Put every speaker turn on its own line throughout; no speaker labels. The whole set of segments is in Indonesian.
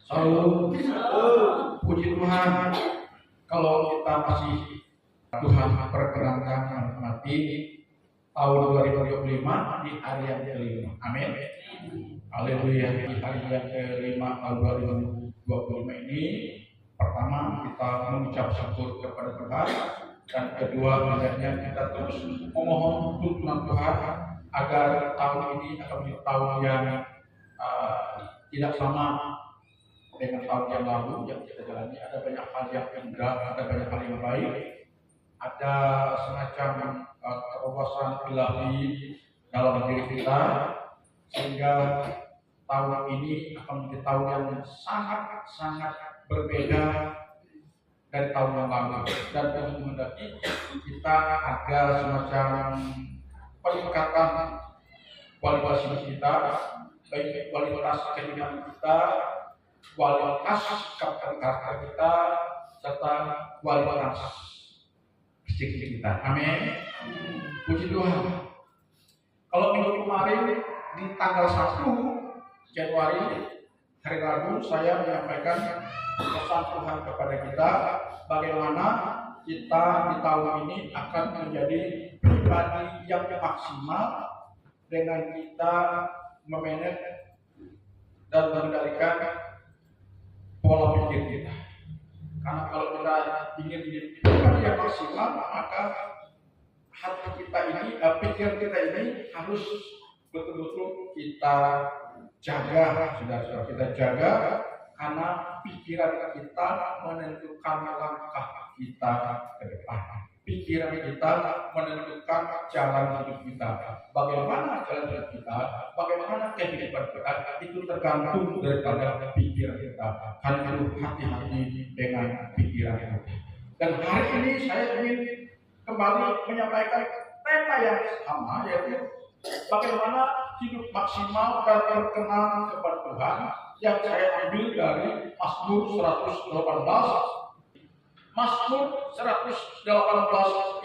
Salam. Puji Tuhan, kalau kita masih Tuhan perkenankan menikmati tahun 2025 di hari yang kelima. Amin. Haleluya. Di hari yang kelima tahun 2025 ini, pertama kita mengucap syukur kepada Tuhan, dan kedua hendaknya kita terus memohon tuntunan Tuhan agar tahun ini akan menjadi tahun yang tidak sama dengan tahun yang lalu yang kita jalani. Ada banyak hal yang indah, ada banyak hal yang baik, ada semacam terobosan ilahi dalam diri kita, sehingga tahun ini akan menjadi tahun yang sangat berbeda dari tahun yang lalu, dan menghendaki kita ada semacam peningkatan kualitas hidup kita, baik kualitas kehidupan kita, kualitas sikap karakter kita, serta kualitas fisik kita. Amin. Puji Tuhan. Kalau minggu kemarin di tanggal 1 Januari hari Rabu saya menyampaikan pesan Tuhan kepada kita bagaimana kita di tahun ini akan menjadi pribadi yang maksimal dengan kita memanage dan mengendalikan pola pikir kita. Karena kalau kita ingin menjadi pribadi yang maksimal, maka hati kita ini, pikir kita ini harus betul-betul kita jaga, saudara-saudara, kita jaga, karena pikiran kita menentukan langkah kita ke depan. Pikiran kita menentukan jalan hidup kita. Bagaimana jalan hidup kita, bagaimana kehidupan kita, itu tergantung daripada pikiran kita. Karena itu hati-hati dengan pikiran kita. Dan hari ini saya ingin kembali menyampaikan tema yang sama, yaitu bagaimana hidup maksimal dan berkenan kepada Tuhan, yang saya ambil dari Mazmur 118. Mazmur 118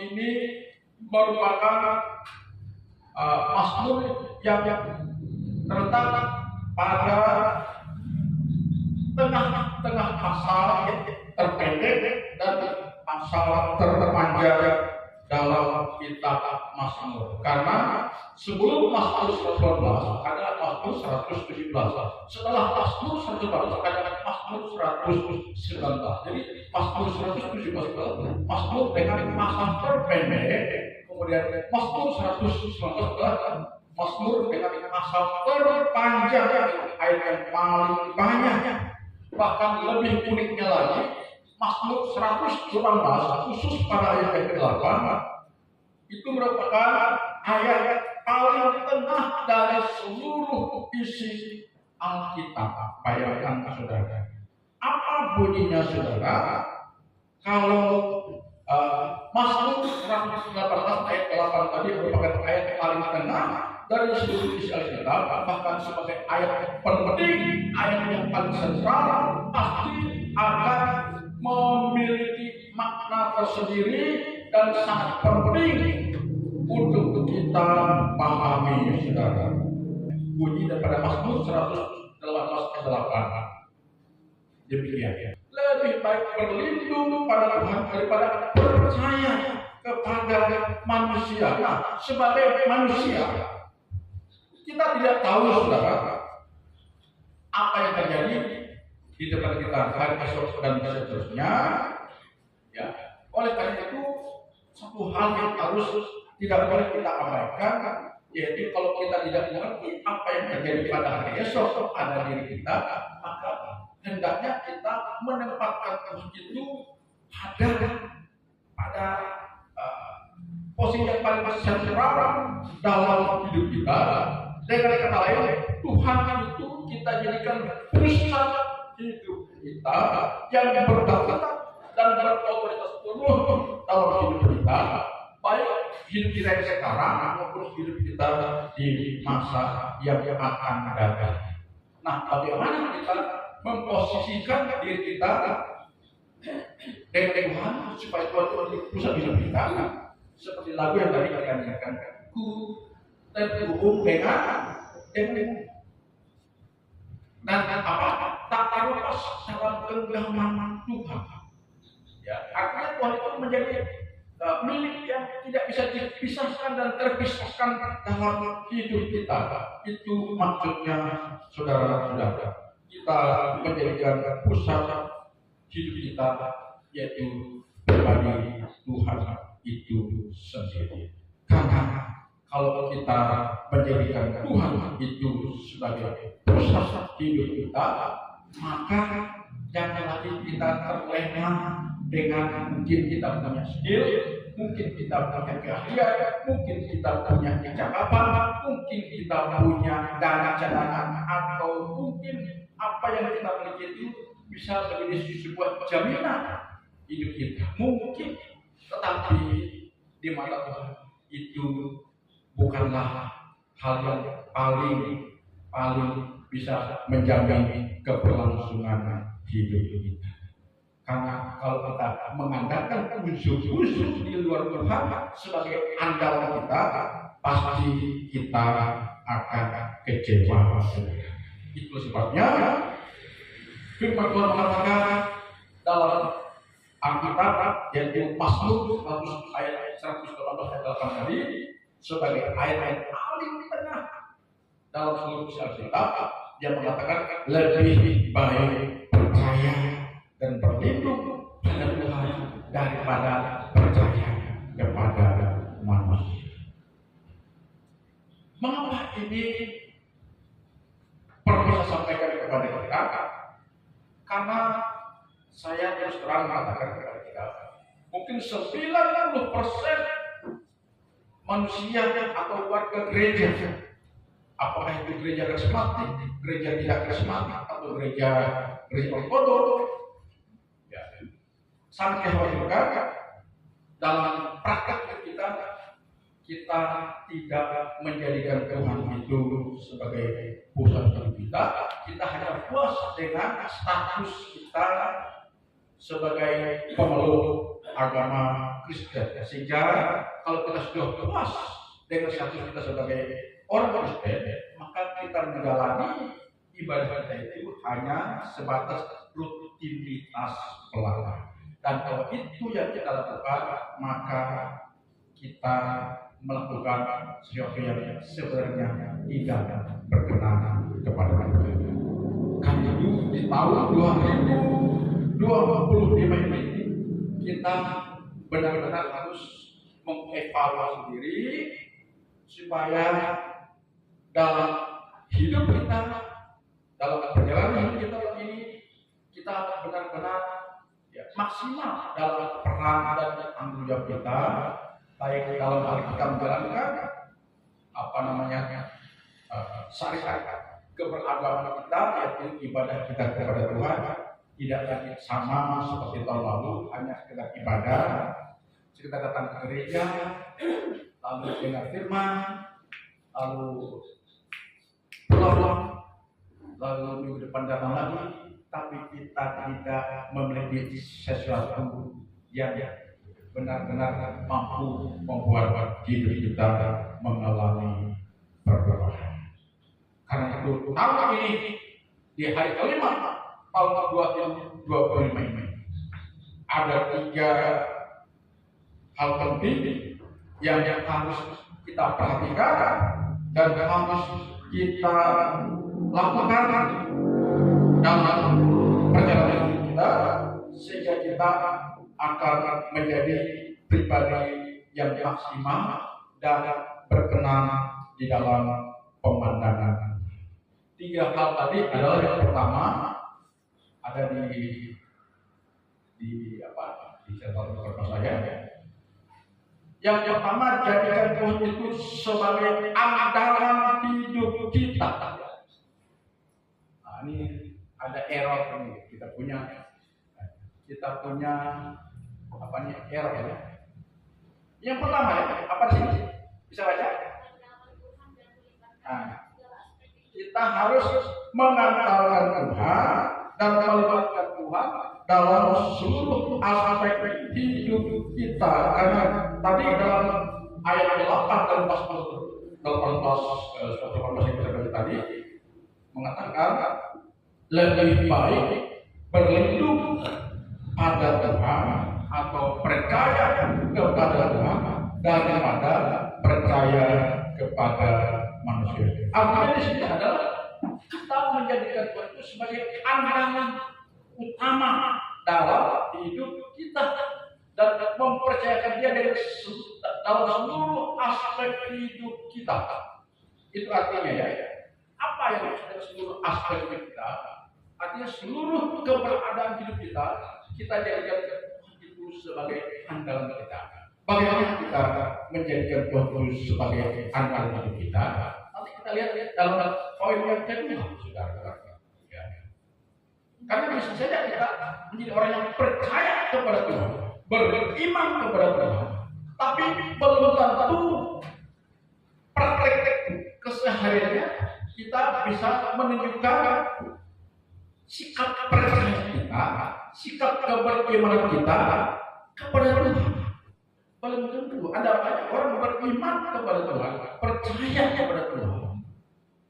ini merupakan Mazmur yang terletak pada tengah-tengah pasal terpendek dan pasal terpanjang dalam kitab Mazmur. Karena sebelum Mazmur 112 ada Mazmur 117. Setelah Mazmur 112 ada Mazmur 119. Jadi Mazmur 117 Mazmur dengan pasal terpendek, kemudian Mazmur 119 Mazmur dengan pasal terpanjang, ayat yang paling banyak. Bahkan lebih uniknya lagi, Mazmur 118 khusus pada ayat yang ke-8 itu merupakan ayat paling tengah dari seluruh isi Alkitab. Bayangkan saudara, apa bunyinya saudara kalau Mazmur 118 ayat 8 tadi merupakan ayat yang paling tengah dari seluruh isi Alkitab, bahkan sebagai ayat penting, ayat yang paling sentral, pasti akan memiliki makna tersendiri dan sangat penting untuk kita pahami, saudara. Bunyi daripada Mazmur 118 ayat 8 demikian: lebih baik berlindung pada Tuhan daripada percaya kepada manusia. Nah, sebagai manusia kita tidak tahu, saudara, apa yang terjadi di depan kita hari esok dan seterusnya. Ya, oleh karena itu satu hal yang harus tidak boleh kita abaikan, yaitu kalau kita tidak mengerti apa yang terjadi pada hari esok pada diri kita, maka hendaknya kita menempatkan Tuhan itu ada pada posisi yang paling sentral dalam hidup kita. Dengan kata lain, Tuhan itu kita jadikan pusat hidup kita yang berdasarkan dan berotoritas penuh dalam hidup kita, baik hidup kita yang sekarang maupun hidup kita di masa yang akan datang. Nah, bagaimana kita memposisikan diri kita dengan Tuhan supaya Tuhan menjadi pusat hidup kita? Seperti lagu yang tadi kita nyanyikan, ku terhubung dengan dan apa? Tak taruh puas dalam genggaman Tuhan. Ya, artinya Tuhan itu menjadi milik yang tidak bisa dipisahkan dan terpisahkan dalam hidup kita. Itu maksudnya saudara-saudara. Kita menjadikan pusat hidup kita yaitu pribadi Tuhan itu sendiri. Karena kalau kita menjadikan Tuhan itu sebagai pusat hidup kita, maka jangan lagi kita terlena dengan mungkin kita punya skill, mungkin kita punya keahlian, mungkin kita punya kecakapan, mungkin kita punya dana cadangan, atau mungkin apa yang kita miliki itu bisa menjadi sebuah jaminan hidup kita. Mungkin, tetapi di mata Tuhan itu bukanlah hal yang paling bisa menjamin keberlangsungan hidup kita. Karena kalau kita mengandalkan unsur-unsur di luar Tuhan sebagai andalan kita, pasti kita akan kecewa. Itu sebabnya firman Tuhan mengatakan dalam Alkitab, yaitu Mazmur 100 ayat 118 ayat 8 tadi, sebagai ayat-ayat paling di tengah dalam seluruh Alkitab, dia mengatakan lebih baik percaya dan berlindung pada Tuhan daripada percaya kepada manusia. Mengapa ini perlu saya sampaikan kepada kita? Karena saya terus terang mengatakan kepada kita, mungkin 90% manusia atau warga gereja, apakah itu gereja karismatik, gereja tidak karismatik, atau gereja ortodoks, sangat dikhawatirkan dalam praktek kita tidak menjadikan Tuhan itu sebagai pusat hidup kita. Kita hanya puas dengan status kita sebagai pemeluk agama Kristen. Sehingga kalau kita sudah puas dengan status kita sebagai orang Kristen, maka kita menjalani ibadah kita itu hanya sebatas rutinitas belaka. Dan kalau itu yang kita lakukan, maka kita melakukan sesuatu yang sebenarnya tidak berkenan kepada Tuhan. Karena itu di tahun 2025 ini kita benar-benar harus mengevaluasi diri supaya dalam hidup kita, dalam perjalanan hidup kita ini, kita benar-benar maksimal dalam peran dan tanggung jawab kita, baik dalam hal kita menjalankan syariat keberagaman kita, yaitu ibadah kita kepada Tuhan, tidak lagi sama seperti tahun lalu, hanya sekedar ibadah, sekedar datang ke gereja, lalu dengar firman, lalu pulang, lalu minggu depan datang lagi, tapi kita tidak memiliki sesuatu yang benar-benar mampu membuat hidup kita mengalami perubahan. Karena itu tahun ini di hari kelima tahun 2025 ini ada 3 hal penting yang harus kita perhatikan dan harus kita lakukan dalam perjalanan kita, sehingga kita akan menjadi pribadi yang maksimal dan berkenan di dalam pemandangan. 3 hal tadi adalah yang pertama ada di catatan saya. Yang pertama, jadikan Tuhan itu sebagai andalan hidup kita. Nah, ini ada error ini, kita punya error ya. Yang pertama ya, apa sih? Bisa baca? Nah, kita harus mengandalkan Tuhan dan melibatkan Tuhan dalam seluruh aspek hidup kita. Karena tadi dalam ayat 8 dan 18 yang kita baca tadi mengatakan lebih baik berlindung pada Tuhan atau percaya kepada Tuhan daripada percaya kepada manusia. Artinya di sini adalah kita menjadikan Tuhan itu sebagai andalan utama dalam hidup kita dan mempercayakan Dia dalam seluruh aspek hidup kita. Itu artinya ya. Apa yang maksudnya seluruh aspek hidup kita? Artinya seluruh keberadaan hidup kita jadikan Tuhan itu sebagai andalan kita. Bagaimana kita menjadikan Tuhan itu sebagai andalan hidup kita? Nanti kita lihat dalam poin yang kedua, saudara-saudara. Ya. Karena bisa saja kita menjadi orang yang percaya kepada Tuhan, beriman kepada Tuhan, tapi belum tentu praktek kesehariannya kita bisa menunjukkan sikap percaya kita, sikap keberimanan kita kepada Tuhan. Belum tentu. Ada banyak orang beriman kepada Tuhan, percaya kepada Tuhan,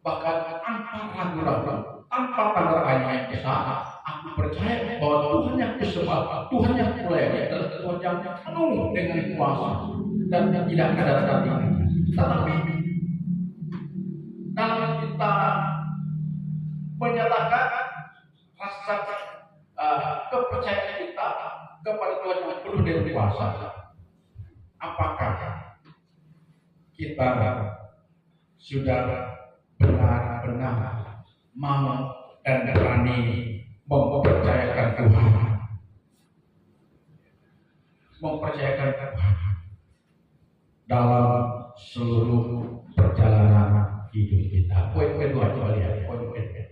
bahkan tanpa ragu-ragu, tanpa tanda-tanda yang besar. Aku percaya bahwa Tuhan yang disembah, Tuhan yang mulia adalah Tuhan yang penuh dengan kuasa dan tidak ada tandingan. Tetapi kalau kita menyatakan rasa kepercayaan kita kepada Tuhan yang penuh dengan kuasa, apakah kita sudah benar-benar mau dan berani mempercayakan Tuhan, mempercayakan Tuhan dalam seluruh perjalanan hidup kita? Poin kedua, coba lihat poin kedua.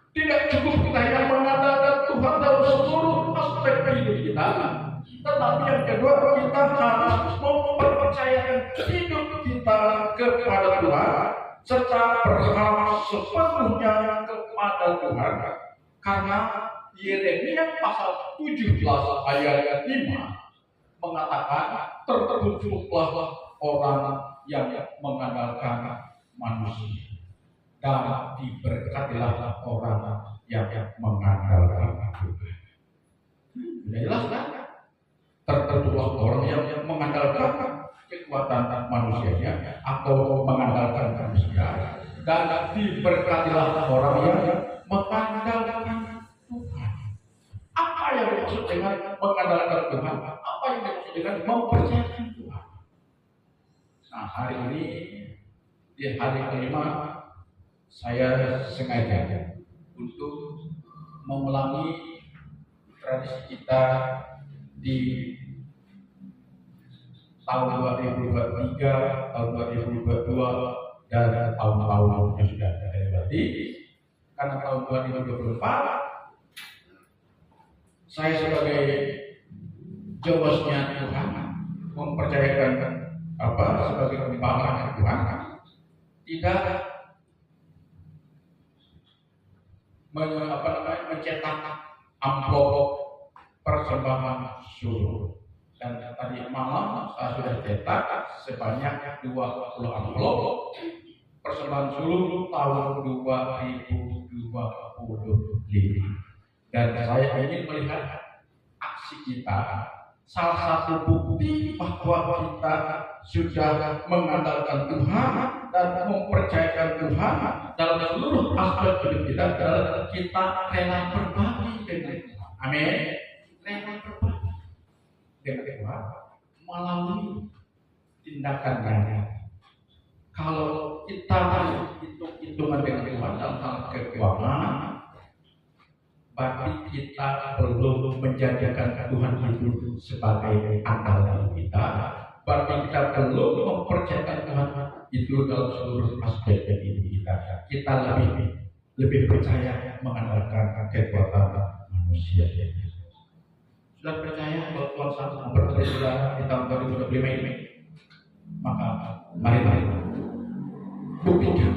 Tidak cukup kita yang mengandalkan Tuhan dalam seluruh aspek hidup kita, tetapi yang kedua kita harus mempercayakan hidup kita kepada Tuhan secara berharap sepenuhnya kepada Tuhan. Karena Yeremia pasal 17 ayat 5 mengatakan terkutuklah orang yang mengandalkan manusia dan diberkatilah orang yang mengandalkan Tuhan. Sudah jelas kan? Terkutuklah orang yang mengandalkan kekuatan manusianya atau mengandalkan manusia, dan diberkatilah orang yang mengandalkan Tuhan. Apa yang dimaksud dengan mengandalkan Tuhan? Apa yang dimaksud dengan mempercayakan Tuhan? Nah, hari ini di hari kelima saya sengaja untuk mengulangi tradisi kita di tahun 2023, tahun 2022 dan tahun-tahun yang sudah ada. Berarti karena tahun 2024 saya sebagai jawasnya Tuhan mempercayakan sebagai gembala Tuhan tidak mencetak amplop persembahan suruh. Dan tadi malam saya sudah cetak sebanyak 20 amplop persembahan suruh tahun 2025. Dan saya ingin melihat aksi kita, salah satu bukti bahwa kita sudah mengandalkan Tuhan dan mempercayakan Tuhan dalam seluruh aspek hidup kita adalah kita rela berbagi dengan Tuhan. Amin. Rela berbagi dengan Tuhan melalui tindakannya. Kalau kita hitung-hitungan dengan Tuhan dalam hal keuangan, berarti kita belum menjadikan Tuhan itu sebagai andalan kita. Berarti kita belum mempercayakan Tuhan itu dalam seluruh aspek hidup kita. Kita lebih percaya mengandalkan kekuatan manusia. Sudah percaya bahwa Tuhan sanggup memberkati saudara di tahun 2025 ini? Maka mari buktikan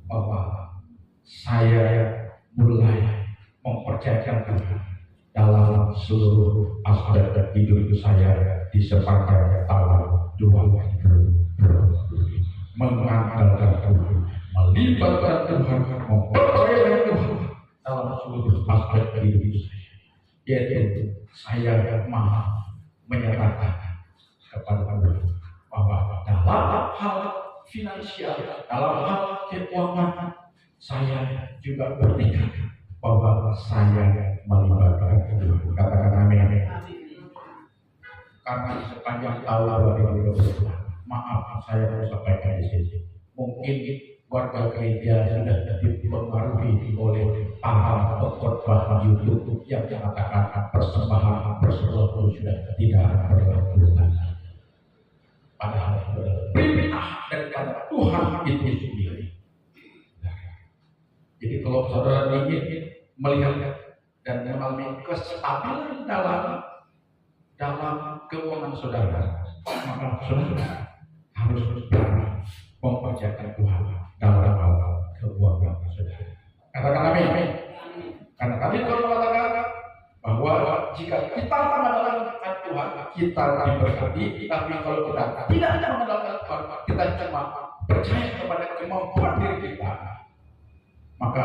bahwa saya mulai mempercayakan Tuhan dalam seluruh aspek hidup saya di sepanjang tahun 2020. Mengandalkan Tuhan, melibatkan Tuhan, mempercayakan Tuhan dalam seluruh aspek hidup saya. Yaitu saya maha menyatakan kepada Tuhan bahwa dalam hal finansial, dalam hal keuangan, saya juga bertekad bahwa saya melibatkan Tuhan. Katakan amin. Karena sepanjang tahun 2022, maaf saya harus sampaikan di sini, mungkin warga gereja sudah dipengaruhi oleh para pengkhotbah YouTube yang mengatakan persembahan persekutuan sudah tidak berlaku lagi. Padahal perintah daripada Tuhan itu sendiri. Jadi kalau saudara ingin melihat dan mengalami kestabilan dalam keuangan saudara, maka saudara harus berani mempercayakan Tuhan dalam hal keuangan saudara. Katakan amin. Karena tadi Tuhan mengatakan bahwa jika kita mengandalkan Tuhan, kita diberkati. Tapi kalau kita tidak mengandalkan Tuhan, kita cuma percaya kepada kemampuan diri kita, maka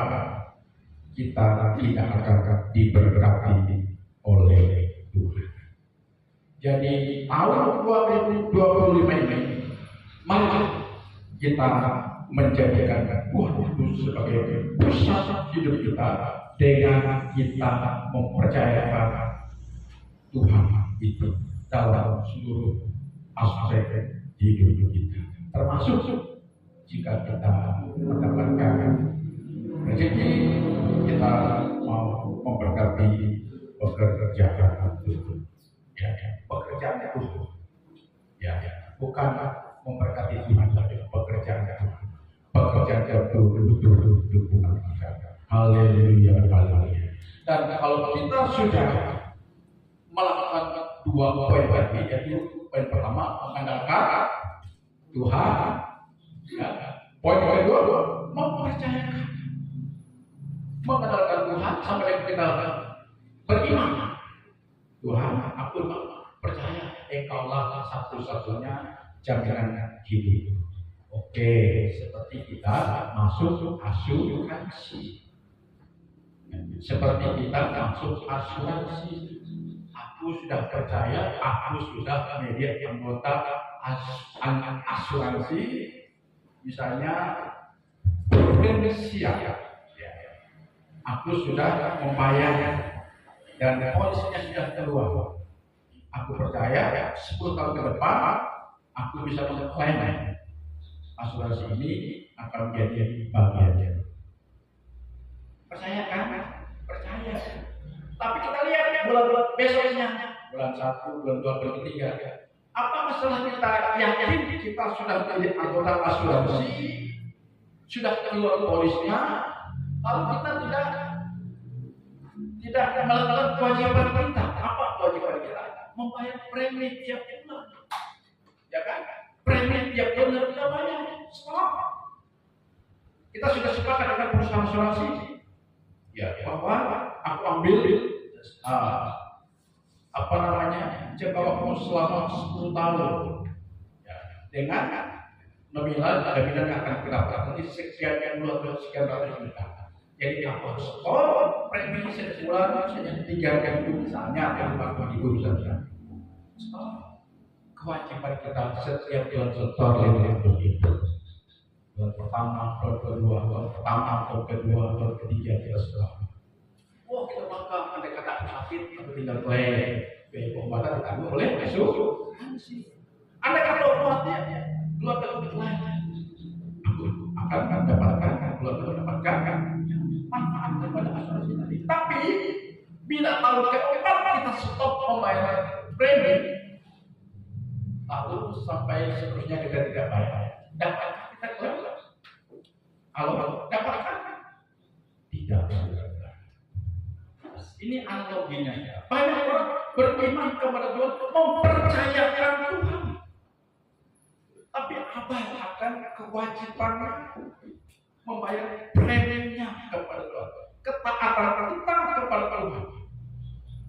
kita tidak akan diberkati oleh Tuhan. Jadi tahun 2025 ini, mari kita menjadikan Tuhan itu sebagai pusat hidup kita dengan kita mempercayakan Tuhan itu dalam seluruh aspek hidup kita, termasuk jika kita mendapatkan rezeki, kita mau memberkati pekerjaan itu. Pekerjaan itu bukan memberkati Tuhan, tapi pekerjaan Tuhan. Pekerjaan itu betul-betul dukungan kita. Haleluya, haleluya. Dan kalau kita sudah melakukan dua poin tadi, yaitu poin pertama mengandalkan Tuhan, poin kedua mempercayakan, mengandalkan Tuhan sampai kita beriman. Tuhan, aku percaya Engkaulah satu-satunya jaminan hidup. Oke, seperti kita masuk asuransi. Seperti kita masuk asuransi. Aku sudah percaya, aku sudah menjadi anggota asuransi. Misalnya Prudensial. Aku sudah membayar dan polisinya sudah keluar. Aku percaya 10 tahun ke depan aku bisa mengklaim asuransi ini akan menjadi bagiannya. Percaya kan? Percaya. Tapi kita lihat bulan-bulan besoknya, bulan 1, bulan 2, bulan 3. Apa masalah kita yakin kita sudah menjadi anggota asuransi, sudah keluar polisnya, lalu kita tidak melakukan kewajiban kita? Apa kewajiban kita? Membayar premi tiap bulan, ya kan? Premi tiap bulan kita bayar. Stop. Kita sudah sepakat dengan perusahaan asuransi, ya, bahwa aku ambil jangka waktu selama 10 tahun, ya, dengan nominal jaminan yang akan kita dapat nanti sekian bulan, sekian ratus juta. Jadi aku harus setor premi setiap bulan misalnya 3.000 misalnya, atau 4.000 misalnya. Kewajiban kita setiap bulan setor 500 itu. Bulan pertama, bulan kedua, bulan pertama, bulan kedua, bulan ketiga kita setor. Wah, kita maka andai kata aku sakit, aku tinggal play pengobatan ditanggung oleh asuransi. Andai kata obatnya keluar dari lain, aku akan mendapatkan mendapatkan manfaat daripada asuransi tadi. Tapi bila tahun keempat kita stop membayar premi, lalu sampai seterusnya kita tidak bayar, dapatkah kita keluar? Kalau dapatkah? Tidak. Ini analoginya. Banyak orang beriman kepada Tuhan, mempercayakan Tuhan, tapi apa akan kewajibannya membayar preminya kepada Tuhan, ketaatan kita kepada Tuhan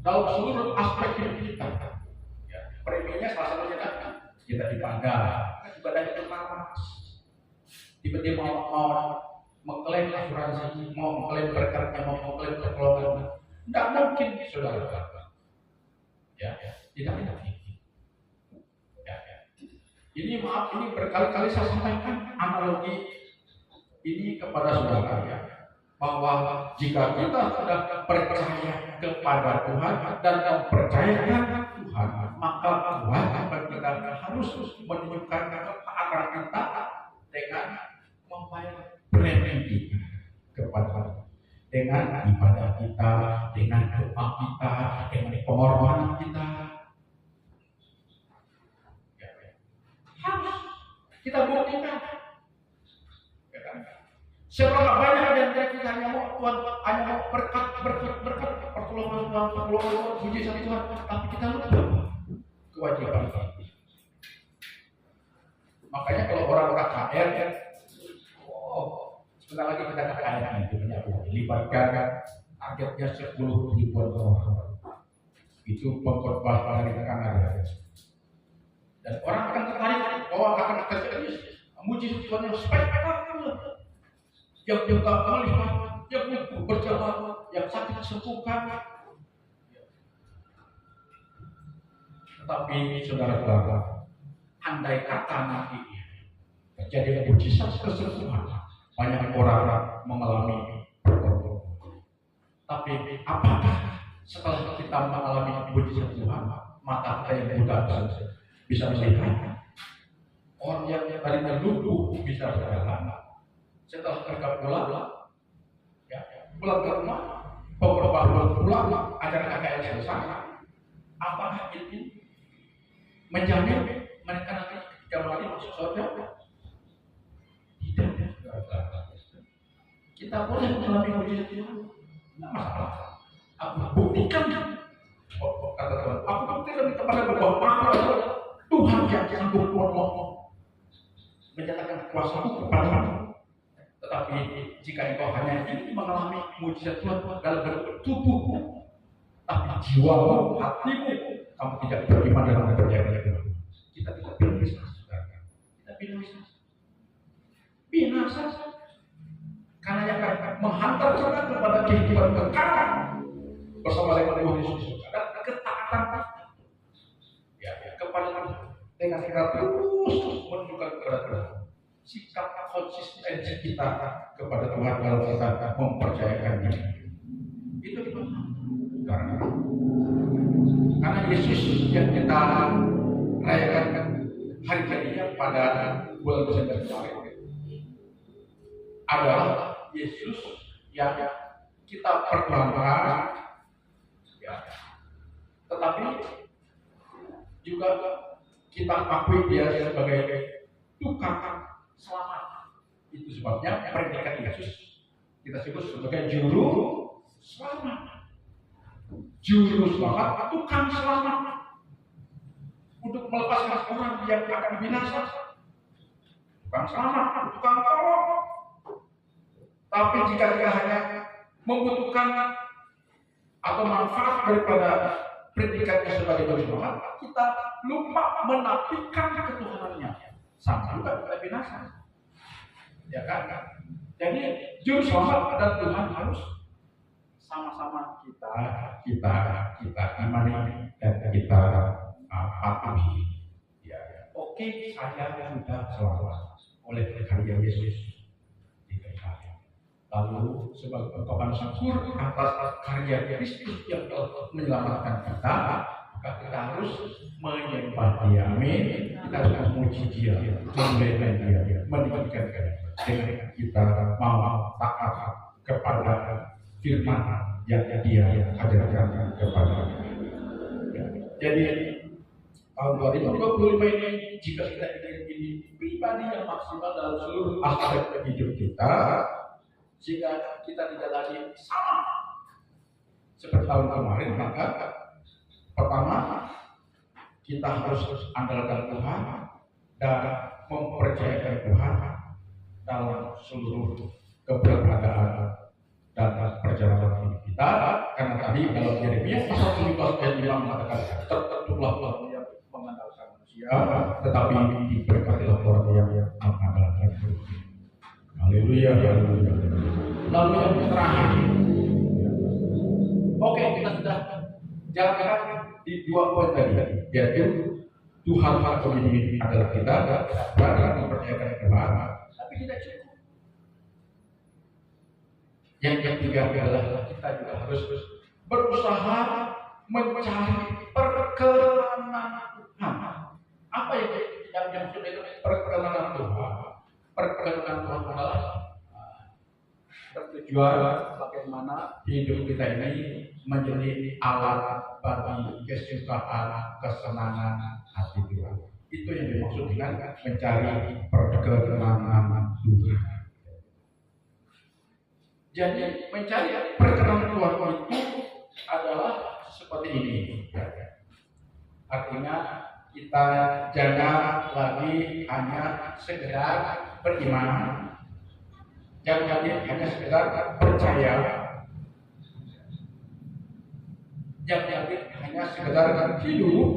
dalam seluruh aspek hidup kita. Ya, preminya salah satunya kan kita ibadah itu keras. Tiba-tiba mau mengklaim asuransi, mau mengklaim berkatnya, mau mengklaim pertolongan. Tidak mungkin, saudara. Ya, tidak mungkin. Ya. Ini maaf, ini berkali-kali saya sampaikan analogi ini kepada saudara ya, bahwa jika kita sudah percaya kepada Tuhan dan mempercayakan Tuhan, maka Tuhan kita harus menunjukkan ketaatan kita dengan membayar premi kepada, dengan ibadah kita, dengan doa kita, dengan pengorbanan kita. Harus kita buktikan. Seberapa banyak yang kita hanya mau Tuhan, hanya mau berkat, pertolongan Tuhan, puji sama Tuhan, tapi kita lupa kewajiban kita. Makanya kalau orang KKR, sebentar lagi kita KKR itu libatkan targetnya 10.000 orang. Itu pengkhotbah dari Kanada. Dan orang akan tertarik bahwa akan terjadi muji Tuhan yang spektakuler. Yang juga melihat, yang berjalan, yang sakit sembuhkan. Tetapi saudara-saudara, andai kata nanti terjadi mujizat kesembuhan, banyak orang mengalami pertolongan. Tapi apakah setelah kita mengalami mujizat Tuhan, mata kita yang buta bisa melihat? Orang yang tadinya lumpuh bisa berjalan. Setelah mereka pulang ke rumah, beberapa bulan pulang, acara KKR selesai. Apakah ini menjamin mereka nanti kembali masuk surga? Tidak. Kita boleh mengalami mujizat Tuhan, tidak masalah. Aku buktikan, kata Tuhan, aku buktikan kepada bahwa Tuhan yang sanggup menyatakan kuasa-Ku kepadamu. Tetapi jika engkau hanya ingin mengalami mujizat Tuhan dalam bentuk tubuhmu, tapi jiwamu, hatimu, kamu tidak beriman dalam kepercayaan Tuhan, kita tidak binasa, saudara. Kita binasa. Karena yang akan menghantar kita kepada kehidupan kekal bersama dengan Tuhan Yesus dan ketaatan kepada Tuhan dengan kita terus menunjukkan kepada Tuhan. Sikap konsistensi kita kepada Tuhan dalam kita mempercayakannya itu karena Yesus yang kita rayakan hari jadinya pada bulan Desember kemarin adalah Yesus yang kita perjuangkan, tetapi juga kita akui dia sebagai tukang selamat. Itu sebabnya predikat Yesus kita sebut sebagai juru selamat. Juru selamat, tukang selamat untuk melepaskan orang yang akan binasa. Tukang selamat, tukang tolong. Tapi jika kita hanya membutuhkan atau manfaat daripada predikatnya sebagai juru selamat, kita lupa menafikan ketuhanannya. Sama juga kita binasa, ya kan? Jadi juru selamat dan Tuhan harus sama-sama kita imani dan kita patuhi. Ya. Oke, saya sudah selamat oleh karya Yesus di kayu salib. Lalu sebagai ungkapan syukur atas karya Kristus yang telah menyelamatkan kita, kita harus menyembah Dia, amin. Kita harus memuji Dia, memuliakan Dia, meninggikan Dia. Dengan kita mau taat kepada firman yang Dia ajarkan kepada kita. Jadi tahun 2025 ini, jika kita ingin menjadi pribadi yang maksimal dalam seluruh aspek hidup kita, sehingga kita tidak lagi sama seperti tahun kemarin, maka pertama, kita harus andalkan Tuhan dan mempercayakan Tuhan dalam seluruh keberadaan dan perjalanan hidup kita. Karena tadi dalam Yeremia pasal 17 ayat 5 mengatakan, tertentulah orang yang mengandalkan manusia, tetapi diberkatilah orang yang mengandalkan Tuhan. Haleluya. Iya. Lalu yang terakhir. Oke, kita sudah jalankan di 2 poin tadi, yaitu Tuhan Maha Pemimpin adalah kita dan mempercayakan Tuhan, tapi tidak cukup. Yang ketiga adalah kita juga harus berusaha mencari perkenanan Tuhan. Apa yang dimaksud itu perkenanan Tuhan? Perkenanan Tuhan adalah bertujuan bagaimana hidup kita ini menjadi alat bagi kesukaan, kesenangan hati Tuhan. Itu yang dimaksud dengan mencari perkenanan Tuhan. Jadi mencari perkenanan Tuhan itu adalah seperti ini. Artinya kita jangan lagi hanya sekedar beriman, jangan lagi hanya sekedar percaya, jangan lagi hanya sekedar hidup,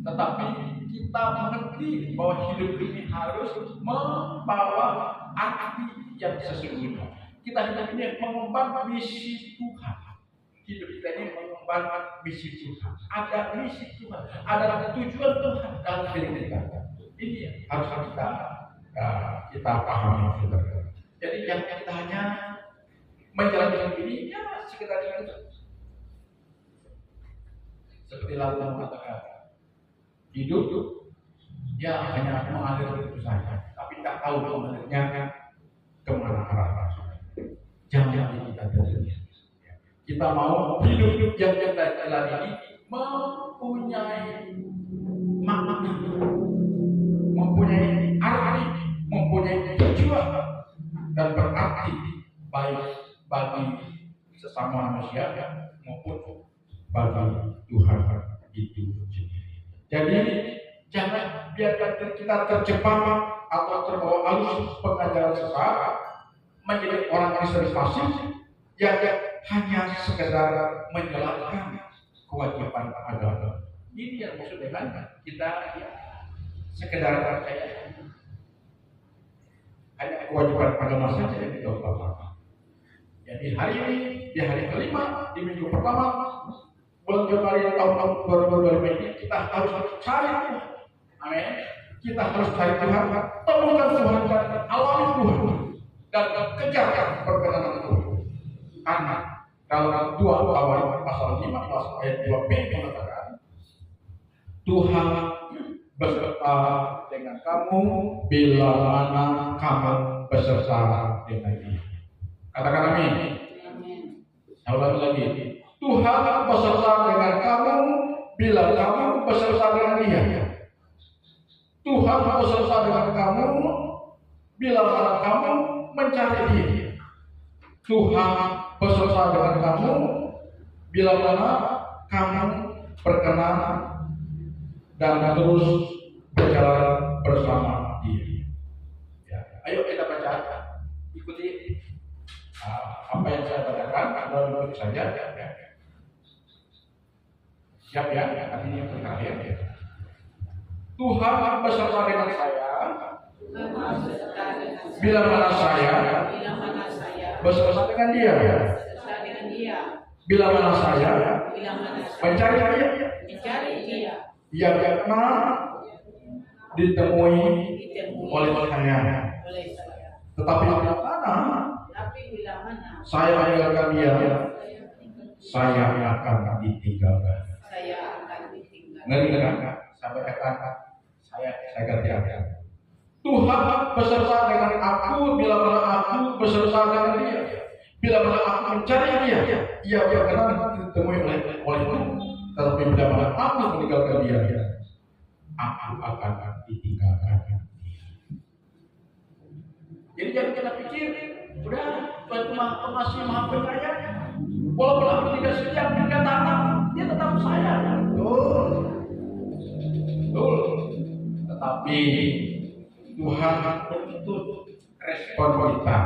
tetapi kita mengerti bahwa hidup ini harus membawa arti yang sesungguhnya. Kita hidup ini mengemban misi Tuhan. Hidup kita ini mengemban misi Tuhan. Ada misi Tuhan, ada tujuan Tuhan dalam diri kita. Ini harus kita pahami. Jadi jangan kita hanya menjalani ini ya sekedar itu. Seperti lalu mengatakan, hidup ya hanya mengalir begitu saja, tapi tak tahu mengalirnya kemana arah. Jangan kita terus. Kita mau hidup yang kita jalani ini mempunyai makna, mempunyai arti, mempunyai tujuan dan berarti baik bagi sesama manusia maupun bagi Tuhan itu sendiri. Jadi jangan biarkan kita terjebak atau terbawa arus pengajaran sesat menjadi orang Kristen pasif yang hanya sekedar menjalankan kewajiban agama. Ini yang maksud dengan kita sekedar percaya hanya kewajiban agama saja yang kita utamakan. Jadi hari ini di hari kelima di minggu pertama bulan Januari tahun 2025 ini kita harus cari Tuhan. Amin. Kita harus cari Tuhan, temukan Tuhan dan alami Tuhan dan kejar perkenanan Tuhan. Karena dalam 2 Tawarik pasal 15 ayat 2b mengatakan Tuhan beserta dengan kamu bila mana kamu beserta dengan Dia. Katakan amin. Saya ulangi lagi. Tuhan beserta dengan kamu bila kamu beserta dengan Dia. Tuhan beserta dengan kamu bila mana kamu mencari Dia. Tuhan beserta dengan kamu bila mana kamu berkenan dan terus berjalan bersama Dia. Ya, ayo kita baca, ikuti apa yang saya bacakan, lalu saja. Siap ya, artinya yang terakhir ya. Tuhan beserta dengan saya bila mana saya beserta dengan Dia. Bila mana saya mencari Dia, Ia karena ditemui oleh saya. Tetapi bila mana saya meninggalkan Dia, saya akan ditinggalkan. Ngeri kan? Sampai katakan saya ganti. Tuhan beserta dengan aku bila mana aku beserta dengan Dia. Bila mana aku mencari Dia, Ia akan ditemui oleh itu. Tetapi bila mana aku meninggalkan Dia, aku akan ditinggalkan Dia. Jadi jangan kita pikir, udah Tuhan masih Maha Penyayang. Walaupun aku tidak setia dengan tanah, Dia tetap sayang. Betul. Tetapi Tuhan menuntut respon kita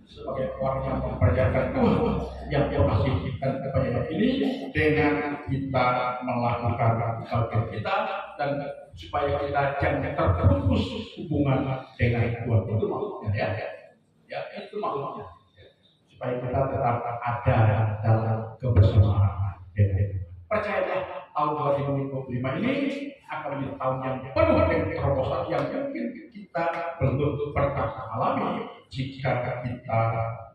sebagai orang yang mempercayakan Tuhan yang Dia kasihkan kepada kita ini dengan kita melakukan bagian kita dan supaya kita jangan terputus hubungan dengan Tuhan. Itu maksudnya ya. Ya, itu maksudnya. Supaya kita tetap ada dalam kebersamaan dengan Tuhan. Percayalah, tahun 2025 ini akan menjadi tahun yang penuh dengan terobosan yang mungkin kita belum pernah alami jika kita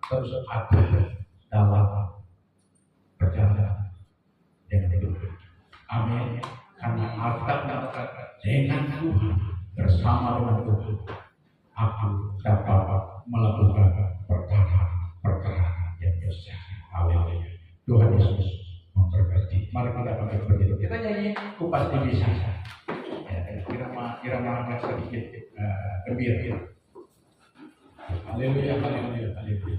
terus ada dalam perjalanan dengan Tuhan. Amin. Karena Alkitab mengatakan dengan Tuhan, bersama dengan Tuhan, aku dapat melakukan perkara yang besar. Haleluya. Tuhan Yesus memberkati. Mari kita pakai berdiri. Kita nyanyi kupas tinggi saja. Irama agak sedikit gembira. Haleluya, haleluya, haleluya.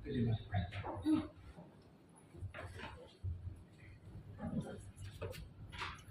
Terima kasih.